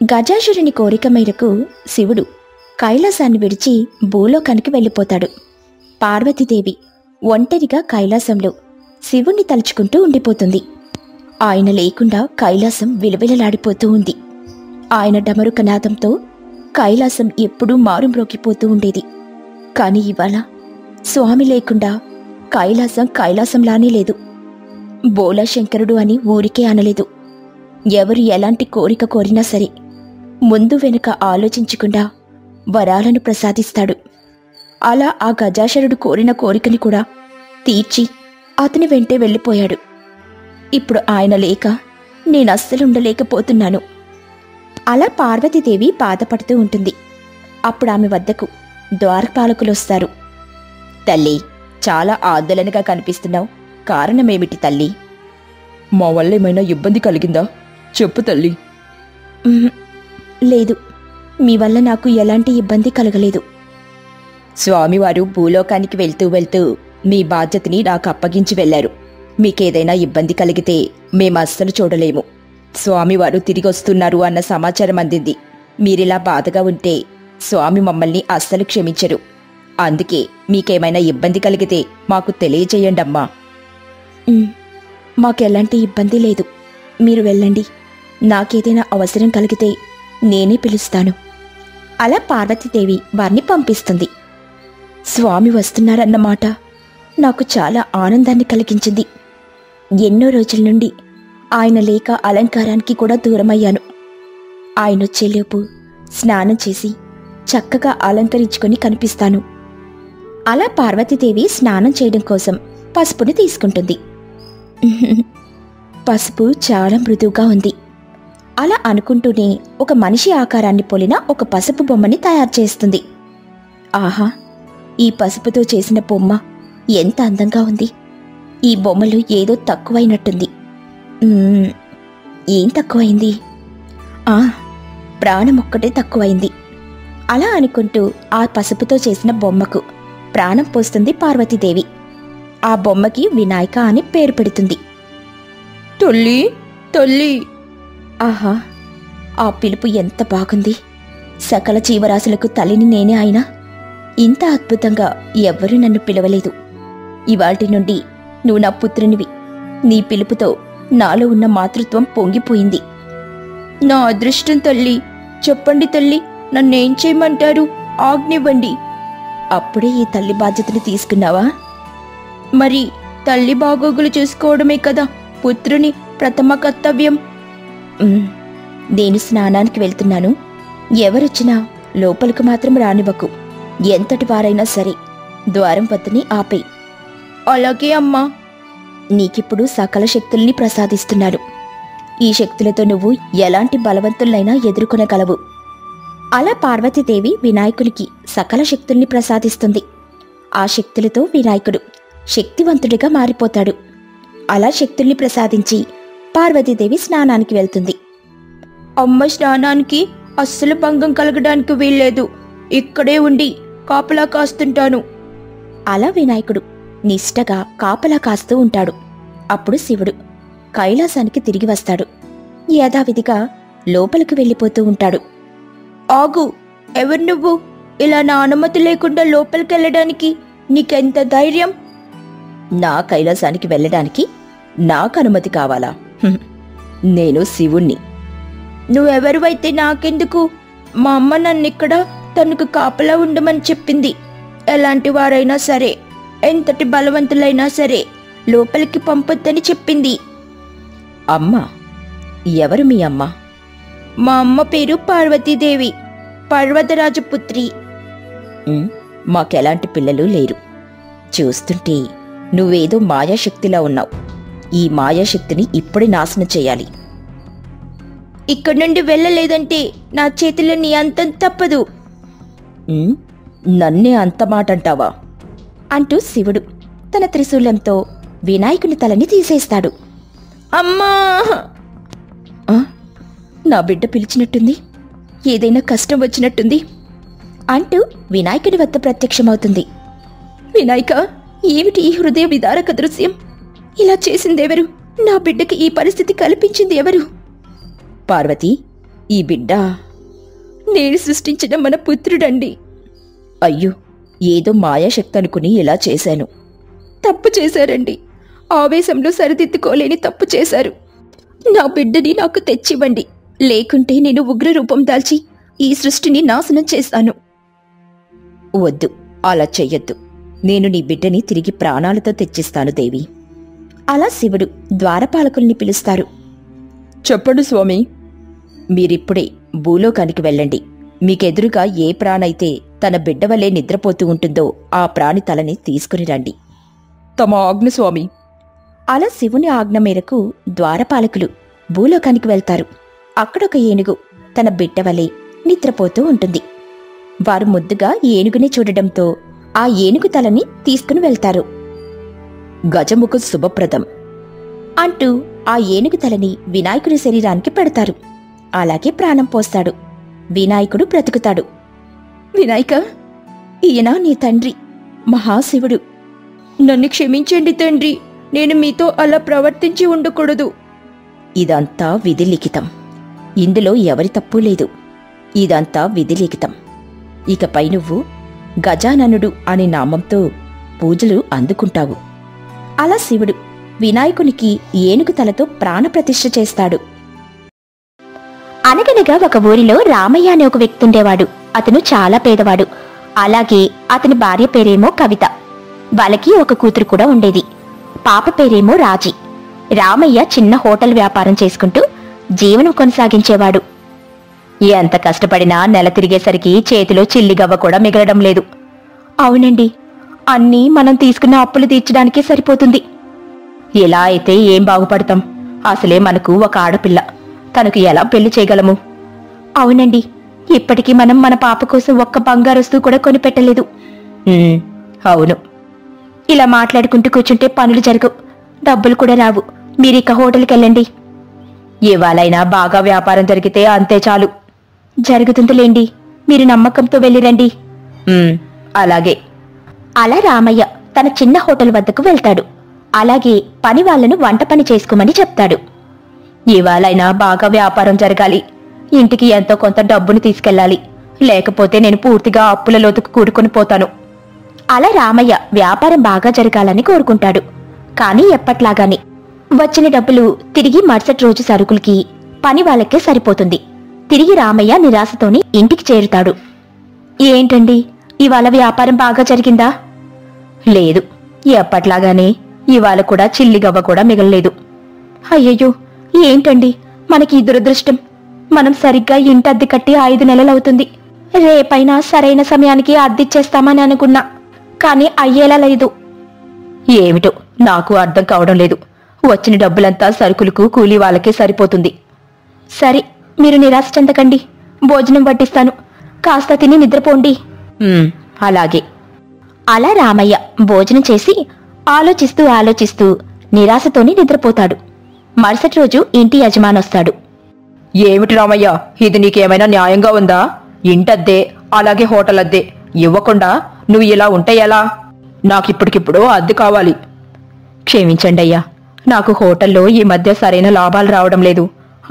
గజాసురుని కోరిక మేరకు శివుడు కైలాసాన్ని విడిచి భూలోకానికి వెళ్ళిపోతాడు. పార్వతీదేవి ఒంటరిగా కైలాసంలో శివుణ్ణి తలుచుకుంటూ ఉండిపోతుంది. ఆయన లేకుండా కైలాసం విలవిలలాడిపోతూ ఉంది. ఆయన డమరుకనాదంతో కైలాసం ఎప్పుడూ మారుమ్రోగిపోతూ ఉండేది. కాని ఇవాళ స్వామి లేకుండా కైలాసం కైలాసంలానే లేదు. బోలాశంకరుడు అని ఊరికే అనలేదు. ఎవరు ఎలాంటి కోరిక కోరినా సరే ముందు వెనుక ఆలోచించకుండా వరాలను ప్రసాదిస్తాడు. అలా ఆ గజాసురుడు కోరిన కోరికని కూడా తీర్చి అతని వెంటే వెళ్ళిపోయాడు. ఇప్పుడు ఆయన లేక నేనస్సలుండలేకపోతున్నాను. అలా పార్వతీదేవి బాధపడుతూ ఉంటుంది. అప్పుడు ఆమె వద్దకు ద్వారపాలకులొస్తారు. తల్లి, చాలా ఆందోళనగా కనిపిస్తున్నావు. కారణమేమిటి తల్లి? మా వల్ల ఏమైనా ఇబ్బంది కలిగిందా? చెప్పు తల్లి. లేదు, మీ వల్ల నాకు ఎలాంటి ఇబ్బంది కలగలేదు. స్వామివారు భూలోకానికి వెళ్తూ వెళ్తూ మీ బాధ్యతని నాకు అప్పగించి వెళ్లారు. మీకేదైనా ఇబ్బంది కలిగితే మేమస్సలు చూడలేము. స్వామివారు తిరిగొస్తున్నారు అన్న సమాచారం అందింది. మీరిలా బాధగా ఉంటే స్వామి మమ్మల్ని అస్సలు క్షమించరు. అందుకే మీకేమైనా ఇబ్బంది కలిగితే మాకు తెలియజేయండమ్మా. మాకెలాంటి ఇబ్బంది లేదు. మీరు వెళ్ళండి. నాకేదైనా అవసరం కలిగితే నేనే పిలుస్తాను. అలా పార్వతీదేవి వారిని పంపిస్తుంది. స్వామి వస్తున్నారన్నమాట నాకు చాలా ఆనందాన్ని కలిగించింది. ఎన్నో రోజుల నుండి ఆయన లేక అలంకారానికి కూడా దూరమయ్యాను. ఆయనొచ్చేలోపు స్నానం చేసి చక్కగా అలంకరించుకొని కనిపిస్తాను. అలా పార్వతీదేవి స్నానం చేయడం కోసం పసుపుని తీసుకుంటుంది. పసుపు చాలా మృదువుగా ఉంది. అలా అనుకుంటూనే ఒక మనిషి ఆకారాన్ని పోలిన ఒక పసుపు బొమ్మని తయారు చేస్తుంది. ఆహా, ఈ పసుపుతో చేసిన బొమ్మ ఎంత అందంగా ఉంది. ఈ బొమ్మలో ఏదో తక్కువైనట్టుంది. ఏం తక్కువైంది? ప్రాణం ఒక్కటే తక్కువైంది. అలా అనుకుంటూ ఆ పసుపుతో చేసిన బొమ్మకు ప్రాణం పోస్తుంది పార్వతీదేవి. ఆ బొమ్మకి వినాయక అని పేరు పెడుతుంది. తల్లి, తల్లి! ఆహా, ఆ పిలుపు ఎంత బాగుంది. సకల జీవరాశులకు తల్లిని నేనే అయినా ఇంత అద్భుతంగా ఎవ్వరూ నన్ను పిలవలేదు. ఇవాల్టి నుండి నువ్వు నా పుత్రునివి. నీ పిలుపుతో నాలో ఉన్న మాతృత్వం పొంగిపోయింది. నా అదృష్టం తల్లి. చెప్పండి తల్లి, నన్నేం చేయమంటారు? ఆజ్ఞివ్వండి. అప్పుడే ఈ తల్లి బాధ్యతని తీసుకున్నావా? మరి తల్లి బాగోగులు చూసుకోవడమే కదా పుత్రుని ప్రథమ కర్తవ్యం. నేను స్నానానికి వెళ్తున్నాను. ఎవరొచ్చినా లోపలికి మాత్రం రానివ్వకు. ఎంతటి వారైనా సరే ద్వారం వద్దనే ఆపేయి. అలాగే అమ్మా. నీకిప్పుడు సకల శక్తుల్ని ప్రసాదిస్తున్నాను. ఈ శక్తులతో నువ్వు ఎలాంటి బలవంతులైనా ఎదుర్కొనగలవు. అలా పార్వతీదేవి వినాయకునికి సకల శక్తుల్ని ప్రసాదిస్తుంది. ఆ శక్తులతో వినాయకుడు శక్తివంతుడిగా మారిపోతాడు. అలా శక్తుల్ని ప్రసాదించి పార్వతీదేవి స్నానానికి వెళ్తుంది. అమ్మ స్నానానికి అస్సలు భంగం కలగడానికి వీల్లేదు. ఇక్కడే ఉండి కాపలా కాస్తుంటాను. అలా వినాయకుడు నిష్టగా కాపలా కాస్తూ ఉంటాడు. అప్పుడు శివుడు కైలాసానికి తిరిగి వస్తాడు. యథావిధిగా లోపలికి వెళ్ళిపోతూ ఉంటాడు. ఆగు! ఎవరు నువ్వు? ఇలా నా అనుమతి లేకుండా లోపలికెళ్ళడానికి నీకెంత ధైర్యం? నా కైలాసానికి వెళ్ళడానికి నాకు అనుమతి కావాలా? నేను శివుణ్ణి. నువ్వెవరివైతే నాకెందుకు? మా అమ్మ నన్నిక్కడ తనకు కాపలా ఉండమని చెప్పింది. ఎలాంటి వారైనా సరే, ఎంతటి బలవంతులైనా సరే లోపలికి పంపొద్దని చెప్పింది. అమ్మా? ఎవరు మీ అమ్మ? మా అమ్మ పేరు పార్వతీదేవి, పర్వతరాజు పుత్రి. మాకెలాంటి పిల్లలు లేరు. చూస్తుంటే నువ్వేదో మాయాశక్తిలా ఉన్నావు. ఈ మాయాశక్తిని ఇప్పుడే నాశనం చేయాలి. ఇక్కడి నుండి వెళ్ళలేదంటే నా చేతిలో నీ అంతం తప్పదు. నన్నే అంత మాటంటావా? అంటూ శివుడు తన త్రిశూలంతో వినాయకుని తలని తీసేస్తాడు. అమ్మా! నా బిడ్డ పిలిచినట్టుంది. ఏదైనా కష్టం వచ్చినట్టుంది అంటూ వినాయకుని వద్ద ప్రత్యక్షమవుతుంది. వినాయక, ఏమిటి ఈ హృదయ విదారక దృశ్యం? ఇలా చేసిందెవరు? నా బిడ్డకి ఈ పరిస్థితి కల్పించింది ఎవరు? పార్వతి, ఈ బిడ్డ నేను సృష్టించిన మన పుత్రుడండి. అయ్యో, ఏదో మాయాశక్తి అనుకుని ఇలా చేశాను. తప్పు చేశారండి. ఆవేశంలో సరిదిద్దుకోలేని తప్పు చేశారు. నా బిడ్డని నాకు తెచ్చివ్వండి, లేకుంటే నేను ఉగ్ర రూపం దాల్చి ఈ సృష్టిని నాశనం చేస్తాను. వద్దు, అలా చెయ్యొద్దు. నేను నీ బిడ్డని తిరిగి ప్రాణాలతో తెచ్చిస్తాను దేవి. అలా శివుడు ద్వారపాలకుల్ని పిలుస్తారు. చెప్పండి స్వామి. మీరిప్పుడే భూలోకానికి వెళ్ళండి. మీకెదురుగా ఏ ప్రాణైతే తన బిడ్డ వలె నిద్రపోతూ ఉంటుందో ఆ ప్రాణి తలని తీసుకుని రండి. తమ ఆజ్ఞ స్వామి. అలా శివుని ఆజ్ఞ మేరకు ద్వారపాలకులు భూలోకానికి వెళ్తారు. అక్కడొక ఏనుగు తన బిడ్డ వలె నిద్రపోతూ ఉంటుంది. వారు ముద్దుగా ఏనుగుని చూడడంతో ఆ ఏనుగు తలని తీసుకుని వెళ్తారు. గజముఖ శుభప్రదం అంటూ ఆ ఏనుగు తలని వినాయకుడి శరీరానికి పెడతారు. అలాగే ప్రాణం పోస్తాడు. వినాయకుడు బ్రతుకుతాడు. వినాయక, ఈయన నీ తండ్రి, మహాశివుడు. నన్ను క్షమించండి తండ్రి, నేను మీతో అలా ప్రవర్తించి ఉండకూడదు. ఇదంతా విధిలిఖితం. ఇందులో ఎవరి తప్పు లేదు. ఇదంతా విధిలిఖితం. ఇకపై నువ్వు గజాననుడు అనే నామంతో పూజలు అందుకుంటావు. అలా శివుడు వినాయకునికి ఏనుగు తలతో ప్రాణప్రతిష్ఠ చేస్తాడు. అనగనగా ఒక ఊరిలో రామయ్య అనే ఒక వ్యక్తి ఉండేవాడు. అతను చాలా పేదవాడు. అలాగే అతని భార్య పేరేమో కవిత. వాళ్ళకి ఒక కూతురు కూడా ఉండేది. పాప పేరేమో రాజీ. రామయ్య చిన్న హోటల్ వ్యాపారం చేసుకుంటూ జీవనం కొనసాగించేవాడు. ఎంత కష్టపడినా నెల తిరిగేసరికి చేతిలో చిల్లిగవ్వ కూడా మిగలడం లేదు. అవునండి, అన్నీ మనం తీసుకున్న అప్పులు తీర్చడానికే సరిపోతుంది. ఎలా అయితే ఏం బాగుపడతాం? అసలే మనకు ఒక ఆడపిల్ల, తనకు ఎలా పెళ్లి చేయగలము? అవునండి, ఇప్పటికీ మనం మన పాప కోసం ఒక్క బంగారు వస్తువు కూడా కొనిపెట్టలేదు. అవును. ఇలా మాట్లాడుకుంటూ కూర్చుంటే పనులు జరగవు, డబ్బులు కూడా రావు. మీరిక హోటల్కి వెళ్ళండి. ఇవాళైనా బాగా వ్యాపారం జరిగితే అంతే చాలు. జరుగుతుందిలేండి, మీరు నమ్మకంతో వెళ్ళిరండి. అలాగే. అలా రామయ్య తన చిన్న హోటల్ వద్దకు వెళ్తాడు. అలాగే పని వాళ్లను వంట పని చేసుకోమని చెప్తాడు. ఇవాళైనా బాగా వ్యాపారం జరగాలి. ఇంటికి ఎంతో కొంత డబ్బును తీసుకెళ్లాలి. లేకపోతే నేను పూర్తిగా అప్పుల లోతుకు కూడుకొని పోతాను. అలా రామయ్య వ్యాపారం బాగా జరగాలని కోరుకుంటాడు. కానీ ఎప్పట్లాగానే వచ్చిన డబ్బులు తిరిగి మరుసటి రోజు సరుకులకి పని వాళ్ళకే సరిపోతుంది. తిరిగి రామయ్య నిరాశతోని ఇంటికి చేరుతాడు. ఏంటండి, ఇవాళ వ్యాపారం బాగా జరిగిందా? లేదు, ఎప్పట్లాగానే ఇవాళ కూడా చిల్లిగవ్వ కూడా మిగలలేదు. అయ్యయ్యో, ఏంటండి మనకి ఈ దురదృష్టం. మనం సరిగ్గా ఇంటి అద్దె కట్టి 5 నెలలవుతుంది. రేపైనా సరైన సమయానికి అద్దెచ్చేస్తామని అనుకున్నా, కానీ అయ్యేలా లేదు. ఏమిటో నాకు అర్థం కావడం లేదు. వచ్చిన డబ్బులంతా సరుకులకు కూలీ వాళ్ళకే సరిపోతుంది. సరే, మీరు నిరాశ చెందకండి. భోజనం వడ్డిస్తాను. కాస్త తిని నిద్రపోండి. అలాగే. అలా రామయ్య భోజనం చేసి ఆలోచిస్తూ నిరాశతోని నిద్రపోతాడు. మరుసటి రోజు ఇంటి యజమానొస్తాడు. ఏమిటి రామయ్య, ఇది నీకేమైనా న్యాయంగా ఉందా? ఇంటద్దే అలాగే హోటల్ అద్దె ఇవ్వకుండా నువ్వు ఇలా ఉంటే ఎలా? నాకిప్పటికిప్పుడు అద్దె కావాలి. క్షమించండి అయ్యా, నాకు హోటల్లో ఈ మధ్య సరైన లాభాలు రావడం లేదు.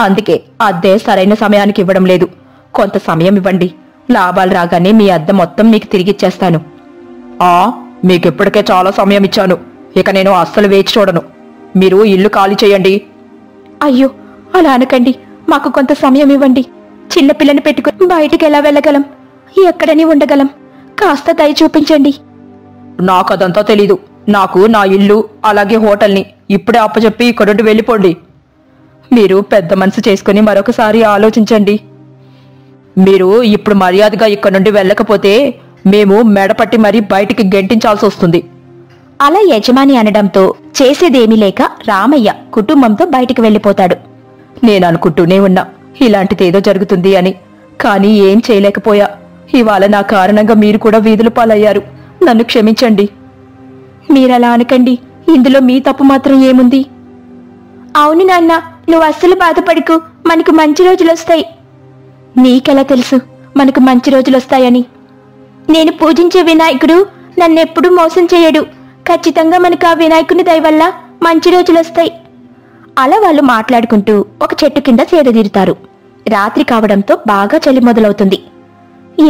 అందుకే అద్దె సరైన సమయానికి ఇవ్వడం లేదు. కొంత సమయం ఇవ్వండి. లాభాలు రాగానే మీ అద్దె మొత్తం మీకు తిరిగిచ్చేస్తాను. మీకిప్పటికే చాలా సమయం ఇచ్చాను. ఇక నేను అస్సలు వేచి చూడను. మీరు ఇల్లు ఖాళీ చేయండి. అయ్యో, అలా అనకండి. మాకు కొంత సమయం ఇవ్వండి. చిన్నపిల్లని పెట్టుకుని బయటికి ఎలా వెళ్ళగలం? ఎక్కడని ఉండగలం? కాస్త దయ చూపించండి. నాకదంతా తెలీదు. నాకు నా ఇల్లు అలాగే హోటల్ని ఇప్పుడే అప్పచెప్పి ఇక్కడుండి వెళ్ళిపోండి. మీరు పెద్ద మనసు చేసుకుని మరొకసారి ఆలోచించండి. మీరు ఇప్పుడు మర్యాదగా ఇక్కడ నుండి వెళ్ళకపోతే మేము మెడపట్టి మరీ బయటికి గెంటించాల్సి వస్తుంది. అలా యజమాని అనడంతో చేసేదేమీ లేక రామయ్య కుటుంబంతో బయటికి వెళ్ళిపోతాడు. నేను అనుకుంటూనే ఉన్నా ఇలాంటిదేదో జరుగుతుంది అని, కానీ ఏం చేయలేకపోయా. ఇవాళ నా కారణంగా మీరు కూడా వీధుల పాలయ్యారు. నన్ను క్షమించండి. మీరలా అనకండి. ఇందులో మీ తప్పు మాత్రం ఏముంది? అవును నాన్న, నువ్వు అస్సలు బాధపడకు. మనకు మంచి రోజులొస్తాయి. నీకెలా తెలుసు మనకు మంచి రోజులొస్తాయని? నేను పూజించే వినాయకుడు నన్నెప్పుడూ మోసం చేయడు. ఖచ్చితంగా మనకు ఆ వినాయకుని దయ వల్ల మంచి రోజులొస్తాయి. అలా వాళ్ళు మాట్లాడుకుంటూ ఒక చెట్టు కింద సేదదీరుతారు. రాత్రి కావడంతో బాగా చలి మొదలవుతుంది.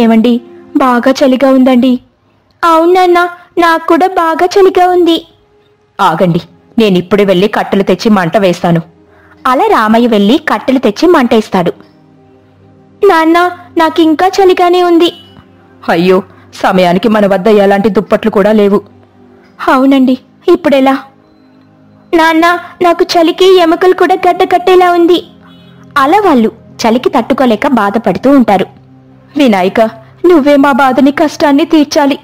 ఏమండి, బాగా చలిగా ఉందండి. అవునన్నా, నాకు కూడా బాగా చలిగా ఉంది. ఆగండి, నేనిప్పుడే వెళ్ళి కట్టెలు తెచ్చి మంట వేస్తాను. అలా రామయ్య వెళ్ళి కట్టెలు తెచ్చి మంటేస్తాడు. నాన్న, నాకింకా చలిగానే ఉంది. అయ్యో, సమయానికి మన వద్ద ఎలాంటి దుప్పట్లు కూడా లేవు. అవునండి, ఇప్పుడెలా? నాన్న, నాకు చలికి ఎముకలు కూడా గడ్డకట్టేలా ఉంది. అలా వాళ్ళు చలికి తట్టుకోలేక బాధపడుతూ ఉంటారు. వినాయక, నువ్వే మా బాధని కష్టాన్ని తీర్చాలి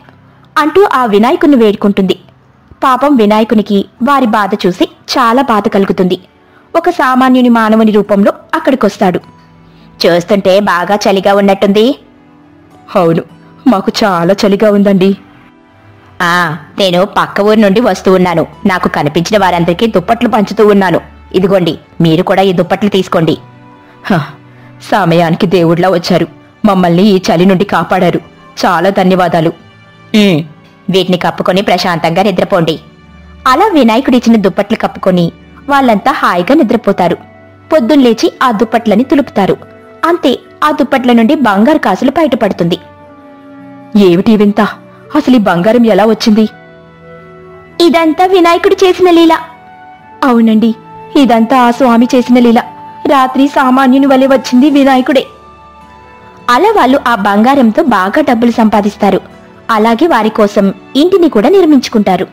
అంటూ ఆ వినాయకుని వేడుకుంటుంది. పాపం వినాయకునికి వారి బాధ చూసి చాలా బాధ కలుగుతుంది. ఒక సామాన్యుని మానవుని రూపంలో అక్కడికొస్తాడు. చూస్తుంటే బాగా చలిగా ఉన్నట్టుంది. అవును, మాకు చాలా చలిగా ఉందండి. నేను పక్క ఊరి నుండి వస్తూ ఉన్నాను. నాకు కనిపించిన వారందరికీ దుప్పట్లు పంచుతూ ఉన్నాను. ఇదిగోండి, మీరు కూడా ఈ దుప్పట్లు తీసుకోండి. సమయానికి దేవుళ్లా వచ్చారు. మమ్మల్ని ఈ చలి నుండి కాపాడారు. చాలా ధన్యవాదాలు. వీటిని కప్పుకొని ప్రశాంతంగా నిద్రపోండి. అలా వినాయకుడిచ్చిన దుప్పట్లు కప్పుకొని వాళ్ళంతా హాయిగా నిద్రపోతారు. పొద్దున్నేచి ఆ దుప్పట్లని తులుపుతారు. అంతే, ఆ దుప్పట్ల నుండి బంగారు కాసులు బయటపడుతుంది. ఏమిటి వింత? అసలు ఈ బంగారం ఎలా వచ్చింది? ఇదంతా వినాయకుడు చేసిన లీల. అవునండి, ఇదంతా ఆ స్వామి చేసిన లీల. రాత్రి సామాన్యుని వలె వచ్చింది వినాయకుడే. అలా వాళ్ళు ఆ బంగారంతో బాగా డబ్బులు సంపాదిస్తారు. అలాగే వారి కోసం ఇంటిని కూడా నిర్మించుకుంటారు.